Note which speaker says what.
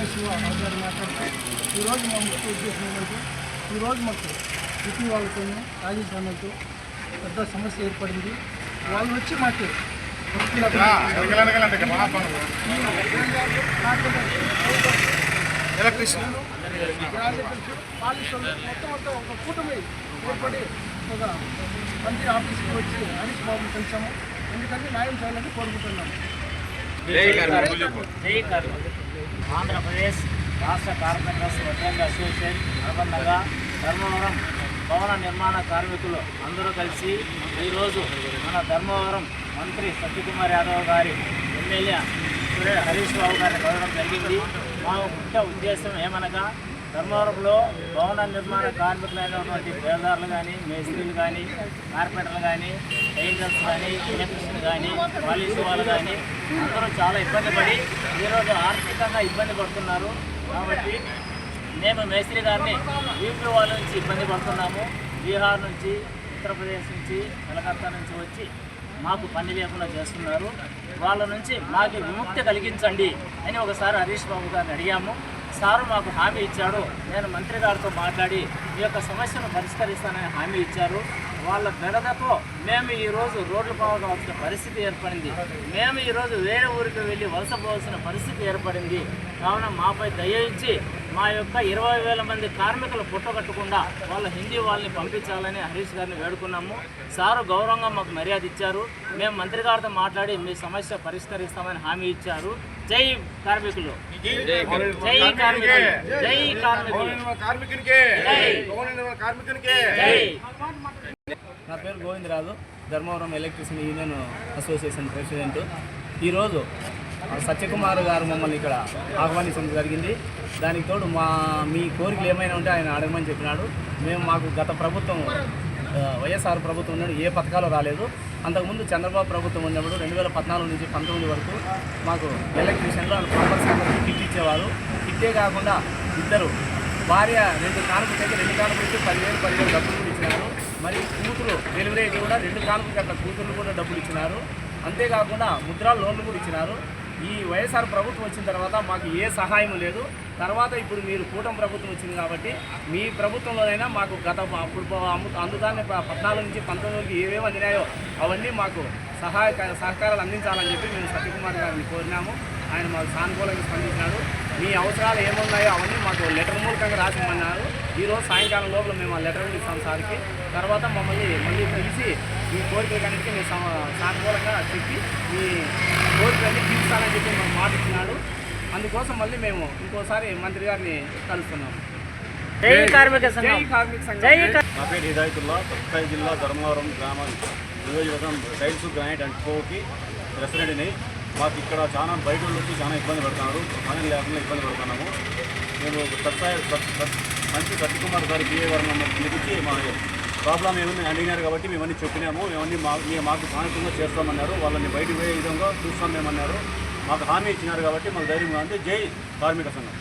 Speaker 1: కేశవ గారు మాట్లాడుతూ ఈరోజు మా ముఖ్య ఉద్దేశం ఏమంటే ఈరోజు మాకు సిటీ వాళ్ళతో రాజస్థాన్తో పెద్ద సమస్య ఏర్పడింది. వాళ్ళు వచ్చి మాకు ఎలక్ట్రీషియన్ మొత్తం ఒక కూటమి ఏర్పడి ఒక మంత్రి ఆఫీస్కి వచ్చి హరీష్ బాబుని కలిసాము. ఎందుకంటే న్యాయం చేయాలని కోరుకుంటున్నాము.
Speaker 2: ఆంధ్రప్రదేశ్ రాష్ట్ర కార్పెంటర్స్ వడ్రంగ అసోసియేషన్ అనుబంధంగా ధర్మవరం భవన నిర్మాణ కార్మికులు అందరూ కలిసి ఈరోజు మన ధర్మవరం మంత్రి సత్యకుమార్ యాదవ్ గారి ఎమ్మెల్యే హరీష్ బాబు గారిని కలవడం జరిగింది. మా ముఖ్య ఉద్దేశం ఏమనగా ధర్మవరంలో భవన నిర్మాణ కార్మికులైనటువంటి బేల్దారులు కానీ, మేస్త్రీలు కానీ, కార్పెంటర్లు కానీ, పెయింటర్స్ కానీ, ఎలక్ట్రీషియన్ కానీ, పాలిష్ వాళ్ళు కానీ అందరూ చాలా ఇబ్బంది పడి ఈరోజు ఆర్థికంగా ఇబ్బంది పడుతున్నారు. కాబట్టి మేము మేస్త్రి గారిని యూపీ వాళ్ళ నుంచి ఇబ్బంది పడుతున్నాము. బీహార్ నుంచి, ఉత్తరప్రదేశ్ నుంచి, కలకత్తా నుంచి వచ్చి మాకు పని లేకుండా చేస్తున్నారు. వాళ్ళ నుంచి మాకు విముక్తి కలిగించండి అని ఒకసారి హరీష్ బాబు గారిని అడిగాము. సారు మాకు హామీ ఇచ్చాడు. నేను మంత్రి గారితో మాట్లాడి ఈ యొక్క సమస్యను పరిష్కరిస్తానని హామీ ఇచ్చారు. వాళ్ళ బెడదతో మేము ఈరోజు రోడ్లు పోవాల్సిన పరిస్థితి ఏర్పడింది. మేము ఈరోజు వేరే ఊరికి వెళ్ళి వలస పోవాల్సిన పరిస్థితి ఏర్పడింది. కావున మాపై దయించి మా యొక్క 20,000 మంది కార్మికులు పుట్టగట్టకుండా వాళ్ళ హిందీ వాళ్ళని పంపించాలని హరీష్ గారిని వేడుకున్నాము. సారు గౌరవంగా మాకు మర్యాద ఇచ్చారు. మేము మంత్రి గారితో మాట్లాడి మీ సమస్య పరిష్కరిస్తామని హామీ ఇచ్చారు. జై కార్మికులు, జై కార్మికులు, జై కార్మికులు, జై. నా పేరు Govindaraju, Dharmavaram electrician union association president. ఈరోజు సత్యకుమార్ గారు మమ్మల్ని ఇక్కడ ఆహ్వానించడం జరిగింది. దానికి తోడు మీ కోరికలు ఏమైనా ఉంటే ఆయన అడగమని చెప్పినాడు. మాకు గత ప్రభుత్వం వైఎస్ఆర్ ప్రభుత్వం ఉన్నప్పుడు ఏ పథకాలు రాలేదు. అంతకుముందు చంద్రబాబు ప్రభుత్వం ఉన్నప్పుడు 2014 నుంచి 19 వరకు మాకు ఎలక్ట్రీషియన్లో కంపల్సరీ కిట్ ఇచ్చేవారు. కిట్టే కాకుండా ఇద్దరు భార్య 2 కానుకలకి 2 కానుకలకి 10,000 డబ్బులు కూడా ఇచ్చినారు. మరి కూతురు డెలివరీ అయితే కూడా 2 కానుకలకి అట్లా కూతురు కూడా డబ్బులు ఇచ్చినారు. అంతేకాకుండా ముద్రా లోన్లు కూడా ఇచ్చినారు. ఈ వైఎస్ఆర్ ప్రభుత్వం వచ్చిన తర్వాత మాకు ఏ సహాయం లేదు. తర్వాత ఇప్పుడు మీరు కూటమి ప్రభుత్వం వచ్చింది కాబట్టి మీ ప్రభుత్వంలోనైనా మాకు అప్పుడు అందుకని 14 నుంచి 19 వరకు ఏవేవి అందినాయో అవన్నీ మాకు సహకారాలు అందించాలని చెప్పి మేము సత్యకుమార్ గారిని కోరినాము. ఆయన మాకు సానుకూలంగా స్పందించినాడు. మీ అవసరాలు ఏమున్నాయో అవన్నీ మాకు లెటర్ మూలకంగా రాసిమన్నారు. ఈరోజు సాయంకాలం లోపల మేము ఆ లెటర్ ఇస్తాం సార్కి. తర్వాత మళ్ళీ పిలిచి మీ కోరికలన్నింటికీ మేము సానుకూలంగా చెప్పి మీ కోరికలన్నీ తీర్చాలని చెప్పి మాకు మాట ఇచ్చినాడు. అందుకోసం మళ్ళీ మేము ఇంకోసారి మంత్రి గారిని కలుస్తున్నాము. జై కార్మిక సంఘం.
Speaker 3: నా పేరు హిదాయతుల్లా, సత్తాయి జిల్లా ధర్మవరం గ్రామ నియోజకవర్గం టైల్స్ గ్రానైట్ అండ్ కోకి ప్రెసిడెంట్ని. మాకు ఇక్కడ చాలా బయట వచ్చి చాలా ఇబ్బంది పడుతున్నారు. పని లేకుండా ఇబ్బంది పడుతున్నాము. మేము మంచి సత్యకుమార్ గారి బిఏ గారు పిలిపించి మా ప్రాబ్లం ఏమని అడిగినారు కాబట్టి మేమన్నీ చెప్పినాము. మాకు సానుకూలంగా చేస్తామన్నారు. వాళ్ళని బయటకు పోయే విధంగా చూస్తాం మేమన్నారు. మాకు హామీ ఇచ్చినారు కాబట్టి మాకు ధైర్యంగా ఉంది. జై కార్మిక సంఘం.